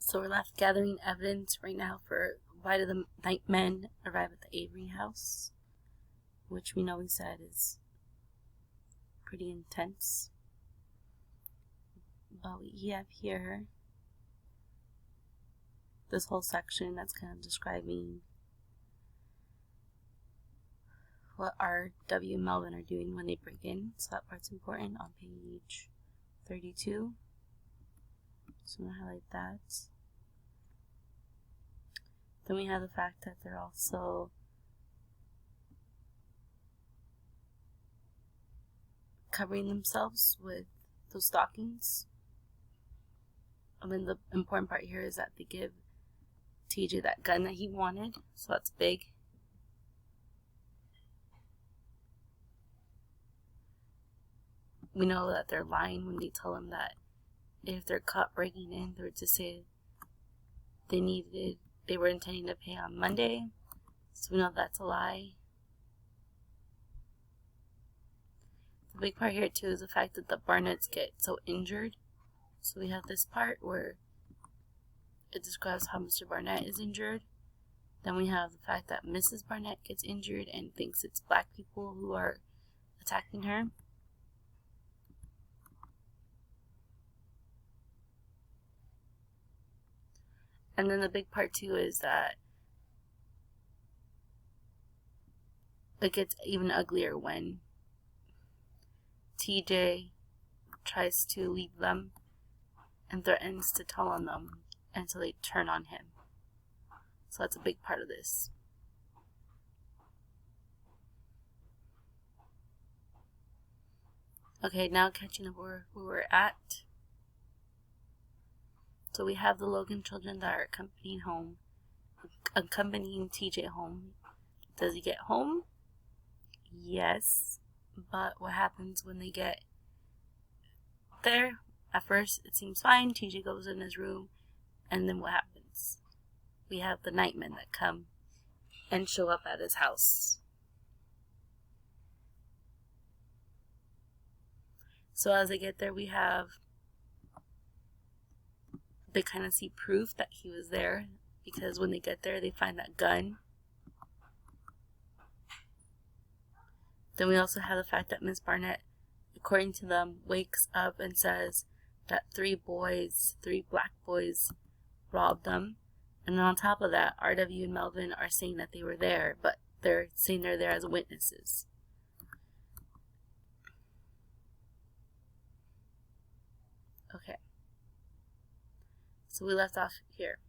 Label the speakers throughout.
Speaker 1: So we're left gathering evidence right now for why do the night men arrive at the Avery house, which we said is pretty intense. But we have here this whole section that's kind of describing what R.W. and Melvin are doing when they break in. So that part's important on page 32. So I'm going to highlight that. Then we have the fact that they're also covering themselves with those stockings. And then the important part here is that they give TJ that gun that he wanted, so that's big. We know that they're lying when they tell him that if they're caught breaking in, they were to say they were intending to pay on Monday. So we know that's a lie. The big part here too is the fact that the Barnetts get so injured. So we have this part where it describes how Mr. Barnett is injured. Then we have the fact that Mrs. Barnett gets injured and thinks it's black people who are attacking her. And then the big part too is that it gets even uglier when TJ tries to leave them and threatens to tell on them until they turn on him. So that's a big part of this. Okay, now catching up where we're at. So we have the Logan children that are accompanying TJ home. Does he get home? Yes. But what happens when they get there? At first, it seems fine. TJ goes in his room. And then what happens? We have the nightmen that come and show up at his house. So as they get there, they kind of see proof that he was there, because when they get there, they find that gun. Then we also have the fact that Miss Barnett, according to them, wakes up and says that 3 black boys, robbed them. And then on top of that, R.W. and Melvin are saying that they were there, but they're saying they're there as witnesses. Okay. So we left off here.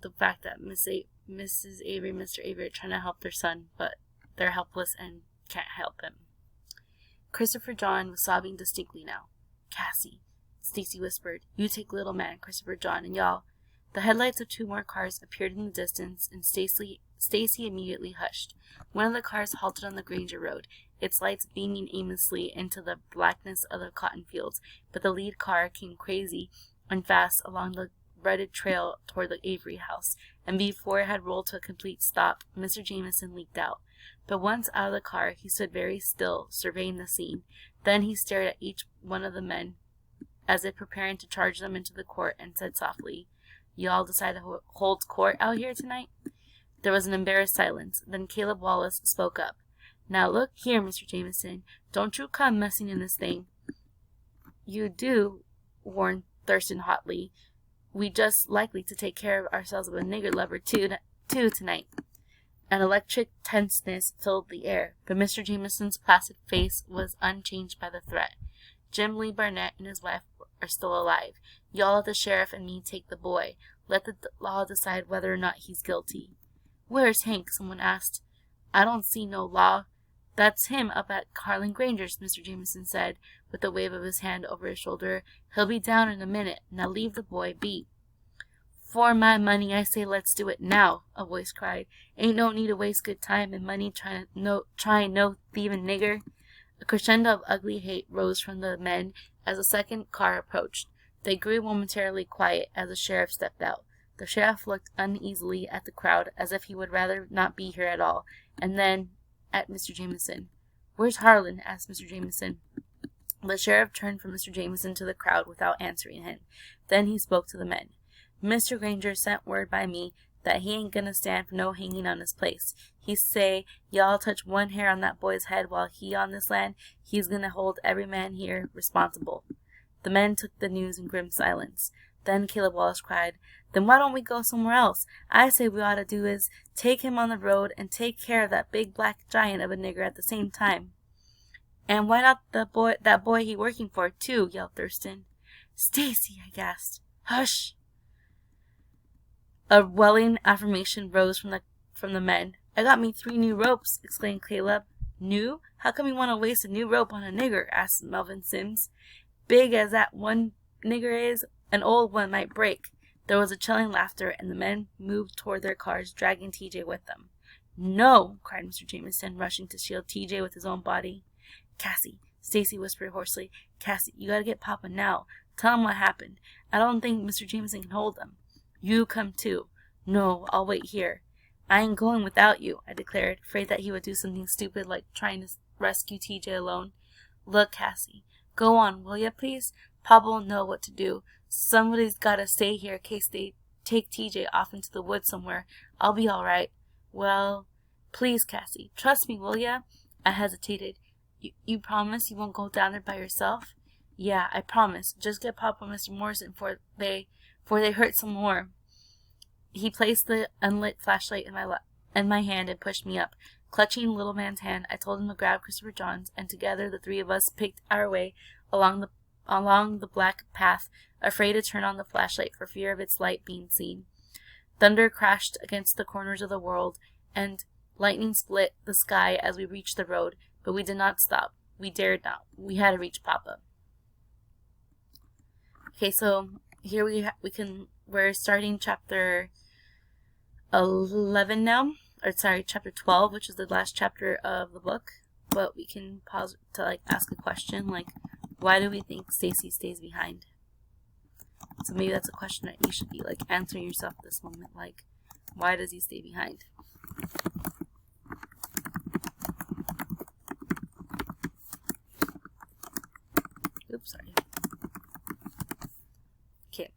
Speaker 1: The fact that Mrs. Avery, Mr. Avery are trying to help their son, but they're helpless and can't help him. Christopher John was sobbing distinctly now. "Cassie," Stacy whispered, "you take little man, Christopher John, and y'all." The headlights of 2 more cars appeared in the distance, and Stacy immediately hushed. One of the cars halted on the Granger Road, its lights beaming aimlessly into the blackness of the cotton fields, but the lead car came crazy and fast along the rutted trail toward the Avery house, and before it had rolled to a complete stop, Mr. Jameson leaped out. But once out of the car, he stood very still, surveying the scene. Then he stared at each one of the men, as if preparing to charge them into the court, and said softly, "You all decide to hold court out here tonight?" There was an embarrassed silence. Then Caleb Wallace spoke up. "Now look here, Mr. Jameson, don't you come messing in this thing." "You do," warned Thurston hotly. "We just likely to take care of ourselves with a nigger lover too tonight." An electric tenseness filled the air, but Mr. Jameson's placid face was unchanged by the threat. "Jim Lee Barnett and his wife are still alive. Y'all let the sheriff and me take the boy. Let the law decide whether or not he's guilty." "Where's Hank?" someone asked. "I don't see no law." "That's him up at Harlan Granger's," Mr. Jameson said, with a wave of his hand over his shoulder. "He'll be down in a minute. Now leave the boy be." "For my money, I say let's do it now," a voice cried. "Ain't no need to waste good time and money trying no thieving nigger." A crescendo of ugly hate rose from the men as the second car approached. They grew momentarily quiet as the sheriff stepped out. The sheriff looked uneasily at the crowd as if he would rather not be here at all, and then at Mr. Jameson. "Where's Harlan?" asked Mr. Jameson. The sheriff turned from Mr. Jameson to the crowd without answering him. Then he spoke to the men. Mr. Granger sent word by me that he ain't gonna stand for no hanging on his place. He say, y'all touch one hair on that boy's head while he on this land, he's gonna hold every man here responsible. The men took the news in grim silence. Then Caleb Wallace cried, then why don't we go somewhere else? I say we ought to do is take him on the road and take care of that big black giant of a nigger at the same time. And why not that boy he working for, too, yelled Thurston. Stacy, I gasped. Hush! A welling affirmation rose from the men. I got me 3 new ropes, exclaimed Caleb. New? How come you want to waste a new rope on a nigger? Asked Melvin Sims. Big as that one nigger is, an old one might break. There was a chilling laughter, and the men moved toward their cars, dragging TJ with them. No, cried Mr. Jameson, rushing to shield TJ with his own body. Cassie, Stacy whispered hoarsely. Cassie, you gotta get Papa now. Tell him what happened. I don't think Mr. Jameson can hold him. You come too. No, I'll wait here. I ain't going without you, I declared, afraid that he would do something stupid like trying to rescue TJ alone. Look, Cassie, go on, will ya, please? Papa will know what to do. Somebody's gotta stay here in case they take TJ off into the woods somewhere. I'll be all right. Well, please, Cassie, trust me, will ya? I hesitated. You promise you won't go down there by yourself? Yeah, I promise. Just get Papa and Mr. Morrison before they hurt some more. He placed the unlit flashlight in my hand and pushed me up. Clutching the little man's hand, I told him to grab Christopher John's, and together the 3 of us picked our way along the black path, afraid to turn on the flashlight for fear of its light being seen. Thunder crashed against the corners of the world, and lightning split the sky as we reached the road, but we did not stop. We dared not. We had to reach Papa. Okay, so here we're starting chapter 11 now, chapter 12, which is the last chapter of the book. But we can pause to ask a question, why do we think Stacy stays behind? So maybe that's a question that you should be answering yourself at this moment, why does he stay behind? Oops, sorry. Okay,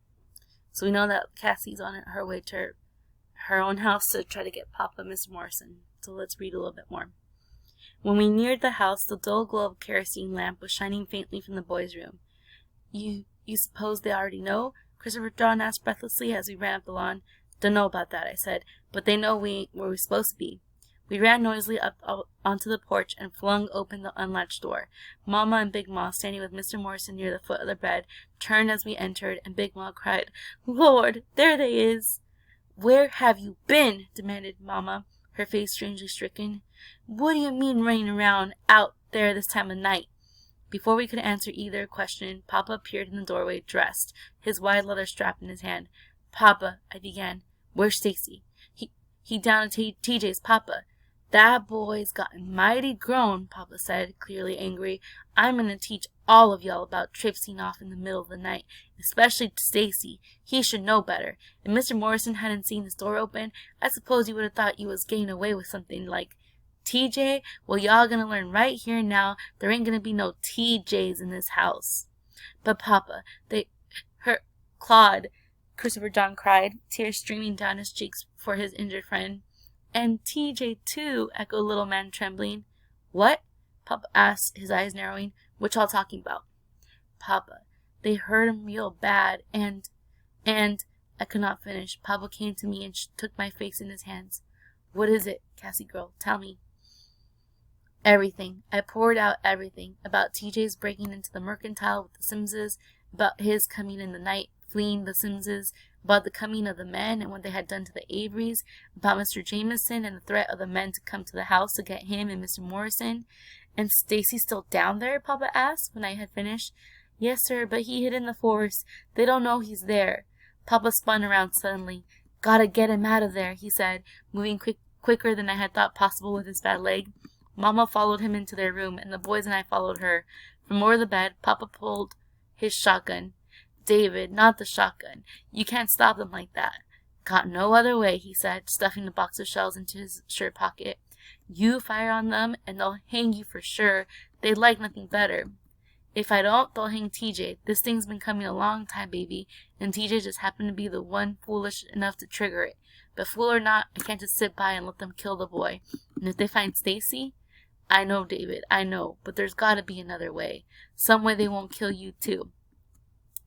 Speaker 1: so we know that Cassie's on her way to her own house to try to get Papa and Mr. Morrison. So let's read a little bit more. When we neared the house, the dull glow of a kerosene lamp was shining faintly from the boys' room. You suppose they already know? Christopher John asked breathlessly as we ran up the lawn. Don't know about that, I said, but they know we ain't where we're supposed to be. We ran noisily up onto the porch and flung open the unlatched door. Mama and Big Ma, standing with Mr. Morrison near the foot of the bed, turned as we entered, and Big Ma cried, Lord, there they is! Where have you been? Demanded Mama, her face strangely stricken. What do you mean running around out there this time of night? Before we could answer either question, Papa appeared in the doorway, dressed, his wide leather strap in his hand. Papa, I began. Where's Stacy? He down at TJ's, Papa. That boy's gotten mighty grown, Papa said, clearly angry. I'm going to teach all of y'all about traipsing off in the middle of the night, especially Stacy. He should know better. If Mr. Morrison hadn't seen his door open, I suppose you would have thought you was getting away with something like TJ. Well, y'all gonna learn right here and now there ain't gonna be no TJs in this house. But Papa, Claude, Christopher John cried, tears streaming down his cheeks for his injured friend. And TJ too, echoed little man trembling. What? Papa asked, his eyes narrowing. What y'all talking about? Papa, they hurt him real bad, and I could not finish. Papa came to me and took my face in his hands. What is it, Cassie girl? Tell me. Everything. I poured out everything. About TJ's breaking into the mercantile with the Simses, about his coming in the night, fleeing the Simses, about the coming of the men and what they had done to the Averys, about Mr. Jameson and the threat of the men to come to the house to get him and Mr. Morrison. And Stacy still down there? Papa asked when I had finished. Yes, sir, but he hid in the forest. They don't know he's there. Papa spun around suddenly. Gotta get him out of there, he said, moving quicker than I had thought possible with his bad leg. Mama followed him into their room, and the boys and I followed her. From over the bed, Papa pulled his shotgun. David, not the shotgun. You can't stop them like that. Got no other way, he said, stuffing the box of shells into his shirt pocket. You fire on them, and they'll hang you for sure. They'd like nothing better. If I don't, they'll hang TJ. This thing's been coming a long time, baby, and TJ just happened to be the one foolish enough to trigger it. But fool or not, I can't just sit by and let them kill the boy. And if they find Stacy, I know, David, I know, but there's gotta be another way. Some way they won't kill you, too.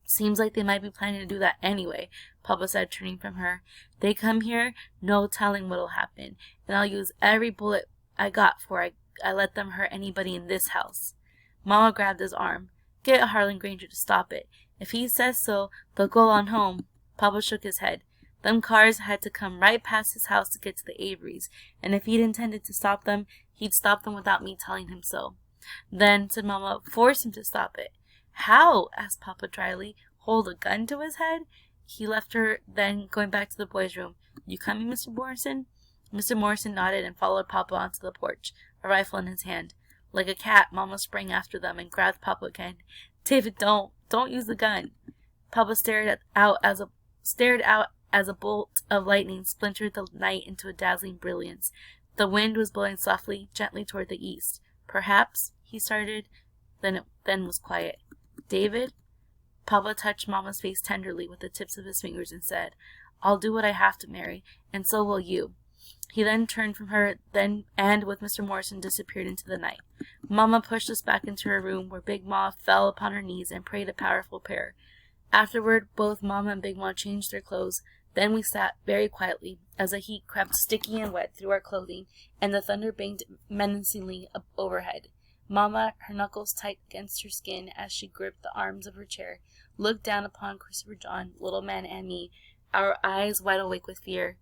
Speaker 1: Seems like they might be planning to do that anyway, Papa said, turning from her. They come here, no telling what'll happen, and I'll use every bullet I got before I let them hurt anybody in this house. Mama grabbed his arm. Get Harlan Granger to stop it. If he says so, they'll go on home. Papa shook his head. Them cars had to come right past his house to get to the Averys, and if he'd intended to stop them, he'd stop them without me telling him so. Then, said Mama, force him to stop it. How? Asked Papa dryly. Hold a gun to his head? He left her, then going back to the boys' room. You coming, Mr. Morrison? Mr. Morrison nodded and followed Papa onto the porch, a rifle in his hand. Like a cat, Mama sprang after them and grabbed Papa again. David, don't use the gun. Papa stared out as a bolt of lightning splintered the night into a dazzling brilliance. The wind was blowing softly, gently toward the east. Perhaps, he started, then was quiet. David? Papa touched Mama's face tenderly with the tips of his fingers and said, I'll do what I have to, Mary, and so will you. He then turned from her, and with Mr. Morrison disappeared into the night. Mama pushed us back into her room, where Big Ma fell upon her knees and prayed a powerful prayer. Afterward, both Mama and Big Ma changed their clothes. Then we sat very quietly, as the heat crept sticky and wet through our clothing, and the thunder banged menacingly overhead. Mama, her knuckles tight against her skin as she gripped the arms of her chair, looked down upon Christopher John, Little Man, and me, our eyes wide awake with fear.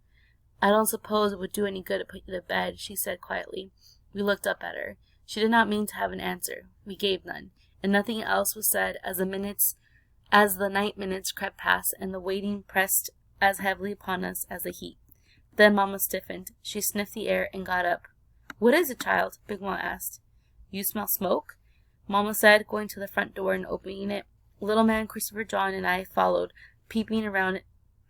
Speaker 1: I don't suppose it would do any good to put you to bed, she said quietly. We looked up at her. She did not mean to have an answer. We gave none, and nothing else was said as the night minutes crept past, and the waiting pressed as heavily upon us as the heat. Then Mama stiffened. She sniffed the air and got up. What is it, child? Big Ma asked. You smell smoke? Mama said, going to the front door and opening it. Little Man, Christopher John, and I followed, peeping around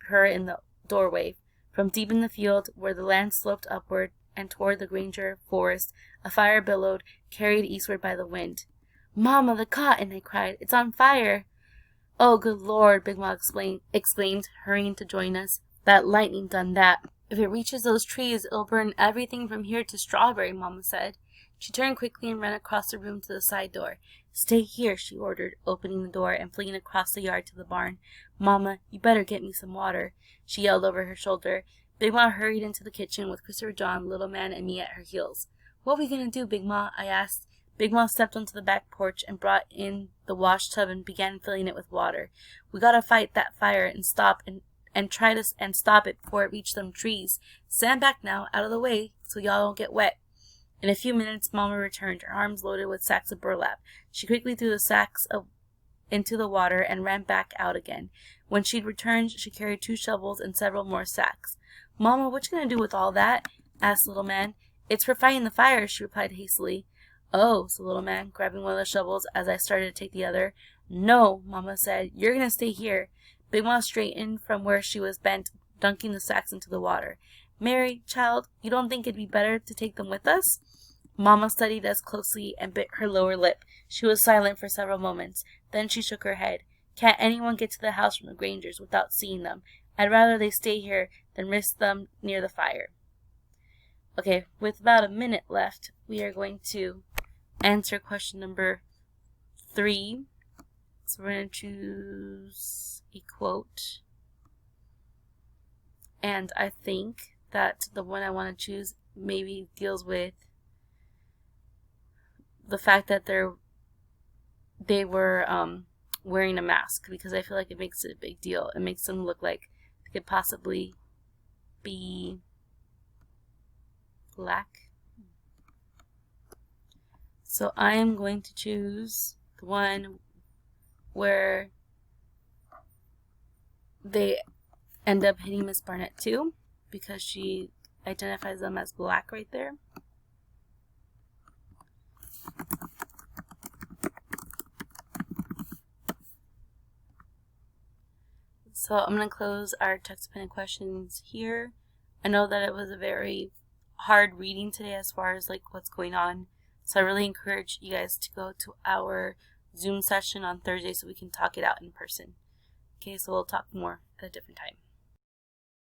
Speaker 1: her in the doorway. From deep in the field, where the land sloped upward and toward the Granger forest, a fire billowed, carried eastward by the wind. Mama, the cotton! I cried. It's on fire! Oh, good Lord! Big Ma exclaimed, hurrying to join us. That lightning done that. If it reaches those trees, it'll burn everything from here to Strawberry, Mama said. She turned quickly and ran across the room to the side door. Stay here, she ordered, opening the door and fleeing across the yard to the barn. Mama, you better get me some water, she yelled over her shoulder. Big Ma hurried into the kitchen with Christopher John, Little Man, and me at her heels. What are we going to do, Big Ma? I asked. Big Ma stepped onto the back porch and brought in the wash tub and began filling it with water. We gotta fight that fire and stop and stop it before it reached them trees. Stand back now, out of the way, so y'all don't get wet. In a few minutes, Mama returned, her arms loaded with sacks of burlap. She quickly threw the sacks into the water and ran back out again. When she'd returned, she carried 2 shovels and several more sacks. Mama, what you gonna do with all that? Asked Little Man. It's for fighting the fire, she replied hastily. Oh, said Little Man, grabbing one of the shovels as I started to take the other. No, Mama said. You're gonna stay here. Big Ma straightened from where she was bent, dunking the sacks into the water. Mary, child, you don't think it'd be better to take them with us? Mama studied us closely and bit her lower lip. She was silent for several moments. Then she shook her head. Can't anyone get to the house from the Grangers without seeing them? I'd rather they stay here than risk them near the fire. Okay, with about a minute left, we are going to answer question number 3. So we're going to choose a quote. And I think that the one I want to choose maybe deals with the fact that they were wearing a mask, because I feel like it makes it a big deal. It makes them look like they could possibly be black. So I am going to choose the one where they end up hitting Miss Barnett too, because she identifies them as black right there. So I'm going to close our text pen questions here. I know that it was a very hard reading today as far as like what's going on. So I really encourage you guys to go to our Zoom session on Thursday so we can talk it out in person. Okay, so we'll talk more at a different time.